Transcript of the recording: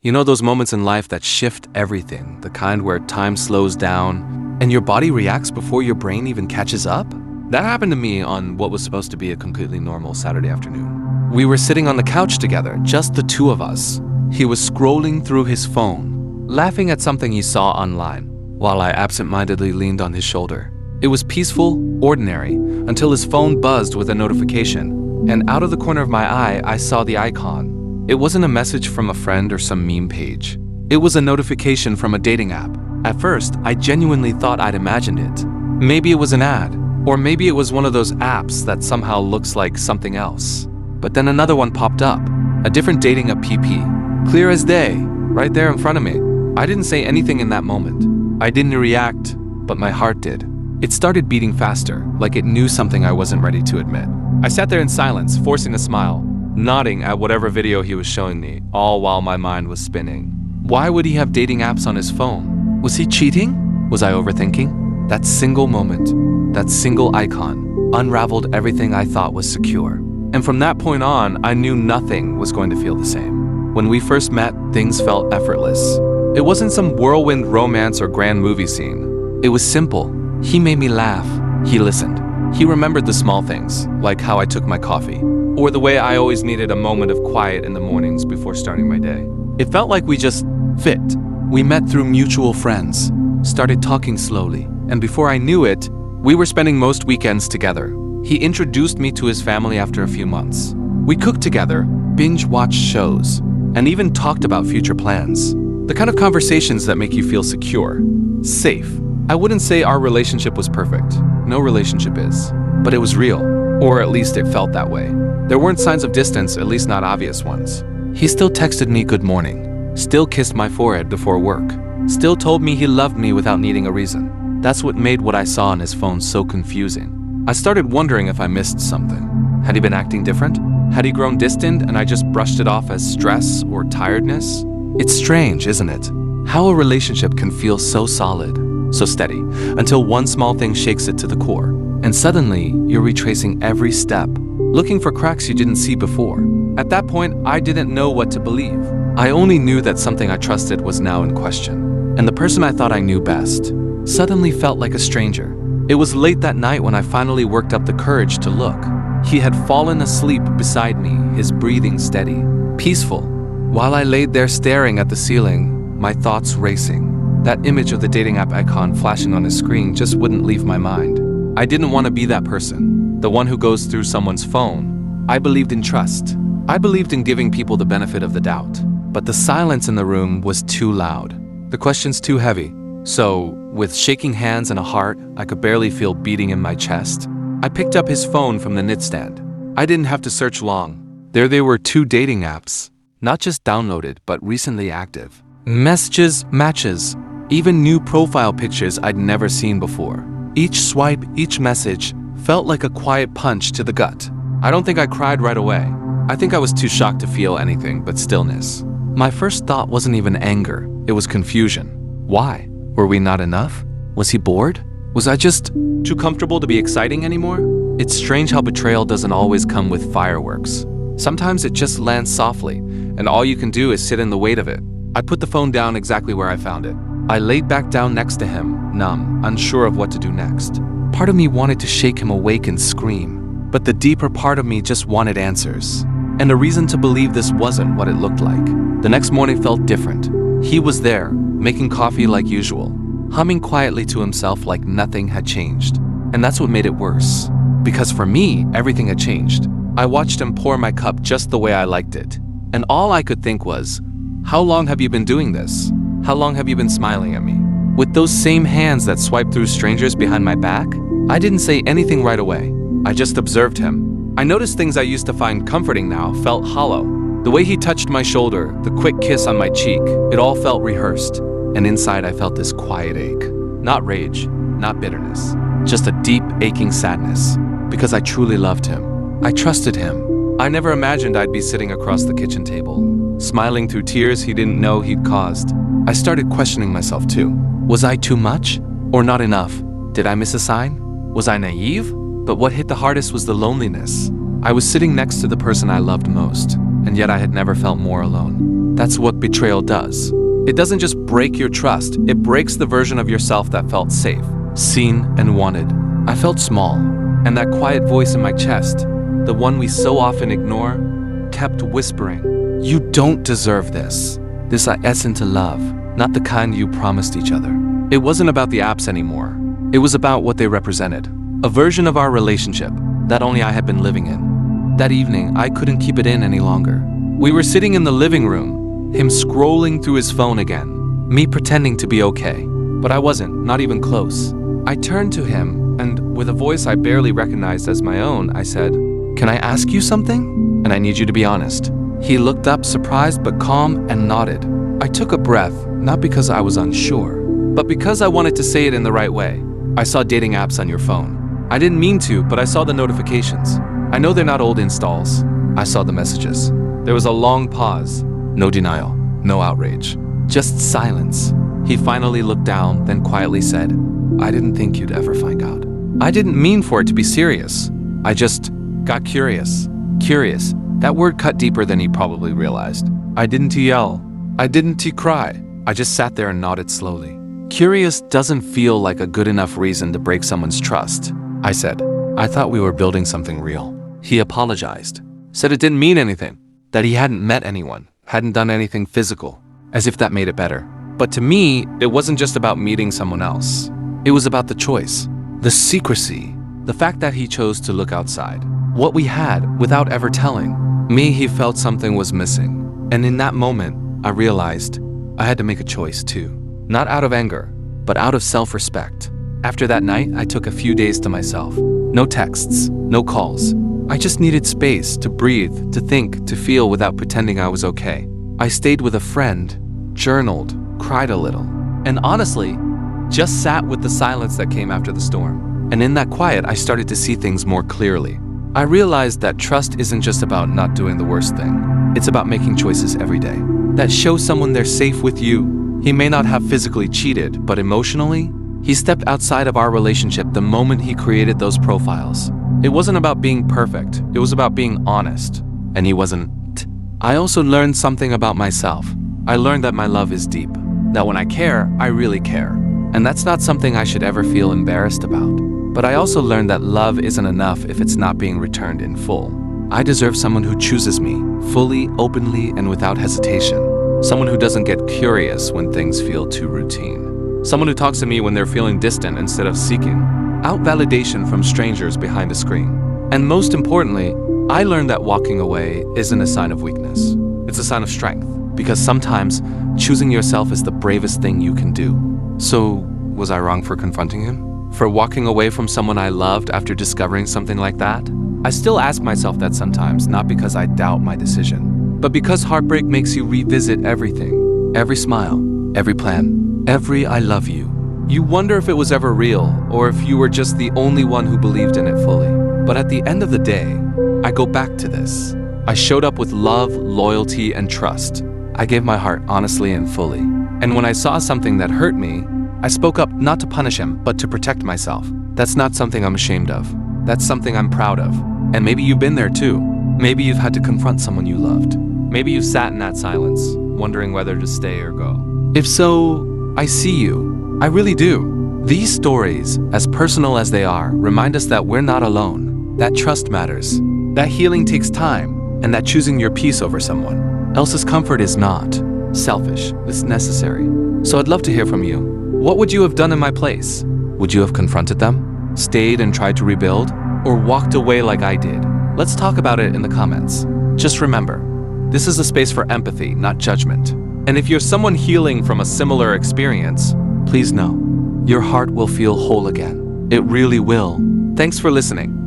You know those moments in life that shift everything, the kind where time slows down and your body reacts before your brain even catches up? That happened to me on what was supposed to be a completely normal Saturday afternoon. We were sitting on the couch together, just the two of us. He was scrolling through his phone, laughing at something he saw online, while I absent-mindedly leaned on his shoulder. It was peaceful, ordinary, until his phone buzzed with a notification, and out of the corner of my eye, I saw the icon. It wasn't a message from a friend or some meme page. It was a notification from a dating app. At first, I genuinely thought I'd imagined it. Maybe it was an ad, or maybe it was one of those apps that somehow looks like something else. But then another one popped up, a different dating app PP, clear as day, right there in front of me. I didn't say anything in that moment. I didn't react, but my heart did. It started beating faster, like it knew something I wasn't ready to admit. I sat there in silence, forcing a smile, nodding at whatever video he was showing me, all while my mind was spinning. Why would he have dating apps on his phone? Was he cheating? Was I overthinking? That single moment, that single icon, unraveled everything I thought was secure. And from that point on, I knew nothing was going to feel the same. When we first met, things felt effortless. It wasn't some whirlwind romance or grand movie scene. It was simple. He made me laugh. He listened. He remembered the small things, like how I took my coffee, or the way I always needed a moment of quiet in the mornings before starting my day. It felt like we just fit. We met through mutual friends, started talking slowly, and before I knew it, we were spending most weekends together. He introduced me to his family after a few months. We cooked together, binge-watched shows, and even talked about future plans. The kind of conversations that make you feel secure, safe. I wouldn't say our relationship was perfect. No relationship is. But it was real, or at least it felt that way. There weren't signs of distance, at least not obvious ones. He still texted me good morning, still kissed my forehead before work, still told me he loved me without needing a reason. That's what made what I saw on his phone so confusing. I started wondering if I missed something. Had he been acting different? Had he grown distant and I just brushed it off as stress or tiredness? It's strange, isn't it? How a relationship can feel so solid, so steady, until one small thing shakes it to the core. And suddenly, you're retracing every step, looking for cracks you didn't see before. At that point, I didn't know what to believe. I only knew that something I trusted was now in question. And the person I thought I knew best suddenly felt like a stranger. It was late that night when I finally worked up the courage to look. He had fallen asleep beside me, his breathing steady, peaceful. While I laid there staring at the ceiling, my thoughts racing. That image of the dating app icon flashing on his screen just wouldn't leave my mind. I didn't want to be that person, the one who goes through someone's phone. I believed in trust. I believed in giving people the benefit of the doubt. But the silence in the room was too loud. The questions too heavy. So, with shaking hands and a heart I could barely feel beating in my chest, I picked up his phone from the nightstand. I didn't have to search long. There they were, 2 dating apps. Not just downloaded, but recently active. Messages, matches, even new profile pictures I'd never seen before. Each swipe, each message felt like a quiet punch to the gut. I don't think I cried right away. I think I was too shocked to feel anything but stillness. My first thought wasn't even anger, it was confusion. Why? Were we not enough? Was he bored? Was I just too comfortable to be exciting anymore? It's strange how betrayal doesn't always come with fireworks. Sometimes it just lands softly, and all you can do is sit in the weight of it. I put the phone down exactly where I found it. I laid back down next to him, numb, unsure of what to do next. Part of me wanted to shake him awake and scream, but the deeper part of me just wanted answers. And a reason to believe this wasn't what it looked like. The next morning felt different. He was there, making coffee like usual, humming quietly to himself like nothing had changed. And that's what made it worse. Because for me, everything had changed. I watched him pour my cup just the way I liked it. And all I could think was, how long have you been doing this? How long have you been smiling at me? With those same hands that swiped through strangers behind my back? I didn't say anything right away. I just observed him. I noticed things I used to find comforting now felt hollow. The way he touched my shoulder, the quick kiss on my cheek, it all felt rehearsed. And inside I felt this quiet ache. Not rage, not bitterness, just a deep, aching sadness. Because I truly loved him. I trusted him. I never imagined I'd be sitting across the kitchen table, smiling through tears he didn't know he'd caused. I started questioning myself too. Was I too much? Or not enough? Did I miss a sign? Was I naive? But what hit the hardest was the loneliness. I was sitting next to the person I loved most, and yet I had never felt more alone. That's what betrayal does. It doesn't just break your trust, it breaks the version of yourself that felt safe, seen, and wanted. I felt small, and that quiet voice in my chest, the one we so often ignore, kept whispering, "You don't deserve this. This isn't to love, not the kind you promised each other." It wasn't about the apps anymore. It was about what they represented. A version of our relationship that only I had been living in. That evening, I couldn't keep it in any longer. We were sitting in the living room, him scrolling through his phone again, me pretending to be okay. But I wasn't, not even close. I turned to him, and with a voice I barely recognized as my own, I said, "Can I ask you something? And I need you to be honest." He looked up, surprised but calm, and nodded. I took a breath, not because I was unsure, but because I wanted to say it in the right way. "I saw dating apps on your phone. I didn't mean to, but I saw the notifications. I know they're not old installs. I saw the messages." There was a long pause. No denial, no outrage, just silence. He finally looked down, then quietly said, "I didn't think you'd ever find out." I didn't mean for it to be serious. I just got curious. Curious. That word cut deeper than he probably realized. I didn't yell. I didn't cry. I just sat there and nodded slowly. Curious doesn't feel like a good enough reason to break someone's trust. I said, "I thought we were building something real." He apologized. Said it didn't mean anything. That he hadn't met anyone, hadn't done anything physical, as if that made it better. But to me, it wasn't just about meeting someone else. It was about the choice, the secrecy, the fact that he chose to look outside. What we had without ever telling. Me, he felt something was missing. And in that moment, I realized I had to make a choice too. Not out of anger, but out of self-respect. After that night, I took a few days to myself. No texts, no calls. I just needed space to breathe, to think, to feel without pretending I was okay. I stayed with a friend, journaled, cried a little, and honestly, just sat with the silence that came after the storm. And in that quiet, I started to see things more clearly. I realized that trust isn't just about not doing the worst thing. It's about making choices every day that show someone they're safe with you. He may not have physically cheated, but emotionally, he stepped outside of our relationship the moment he created those profiles. It wasn't about being perfect, it was about being honest. And he wasn't. I also learned something about myself. I learned that my love is deep, that when I care, I really care. And that's not something I should ever feel embarrassed about. But I also learned that love isn't enough if it's not being returned in full. I deserve someone who chooses me, fully, openly, and without hesitation. Someone who doesn't get curious when things feel too routine. Someone who talks to me when they're feeling distant instead of seeking out validation from strangers behind a screen. And most importantly, I learned that walking away isn't a sign of weakness. It's a sign of strength, because sometimes choosing yourself is the bravest thing you can do. So, was I wrong for confronting him? For walking away from someone I loved after discovering something like that? I still ask myself that sometimes, not because I doubt my decision, but because heartbreak makes you revisit everything. Every smile, every plan, every I love you. You wonder if it was ever real, or if you were just the only one who believed in it fully. But at the end of the day, I go back to this. I showed up with love, loyalty, and trust. I gave my heart honestly and fully. And when I saw something that hurt me, I spoke up not to punish him, but to protect myself. That's not something I'm ashamed of. That's something I'm proud of. And maybe you've been there too. Maybe you've had to confront someone you loved. Maybe you've sat in that silence, wondering whether to stay or go. If so, I see you. I really do. These stories, as personal as they are, remind us that we're not alone, that trust matters, that healing takes time, and that choosing your peace over someone else's comfort is not selfish, it's necessary. So I'd love to hear from you. What would you have done in my place? Would you have confronted them, stayed and tried to rebuild, or walked away like I did? Let's talk about it in the comments. Just remember, this is a space for empathy, not judgment. And if you're someone healing from a similar experience, please know, your heart will feel whole again. It really will. Thanks for listening.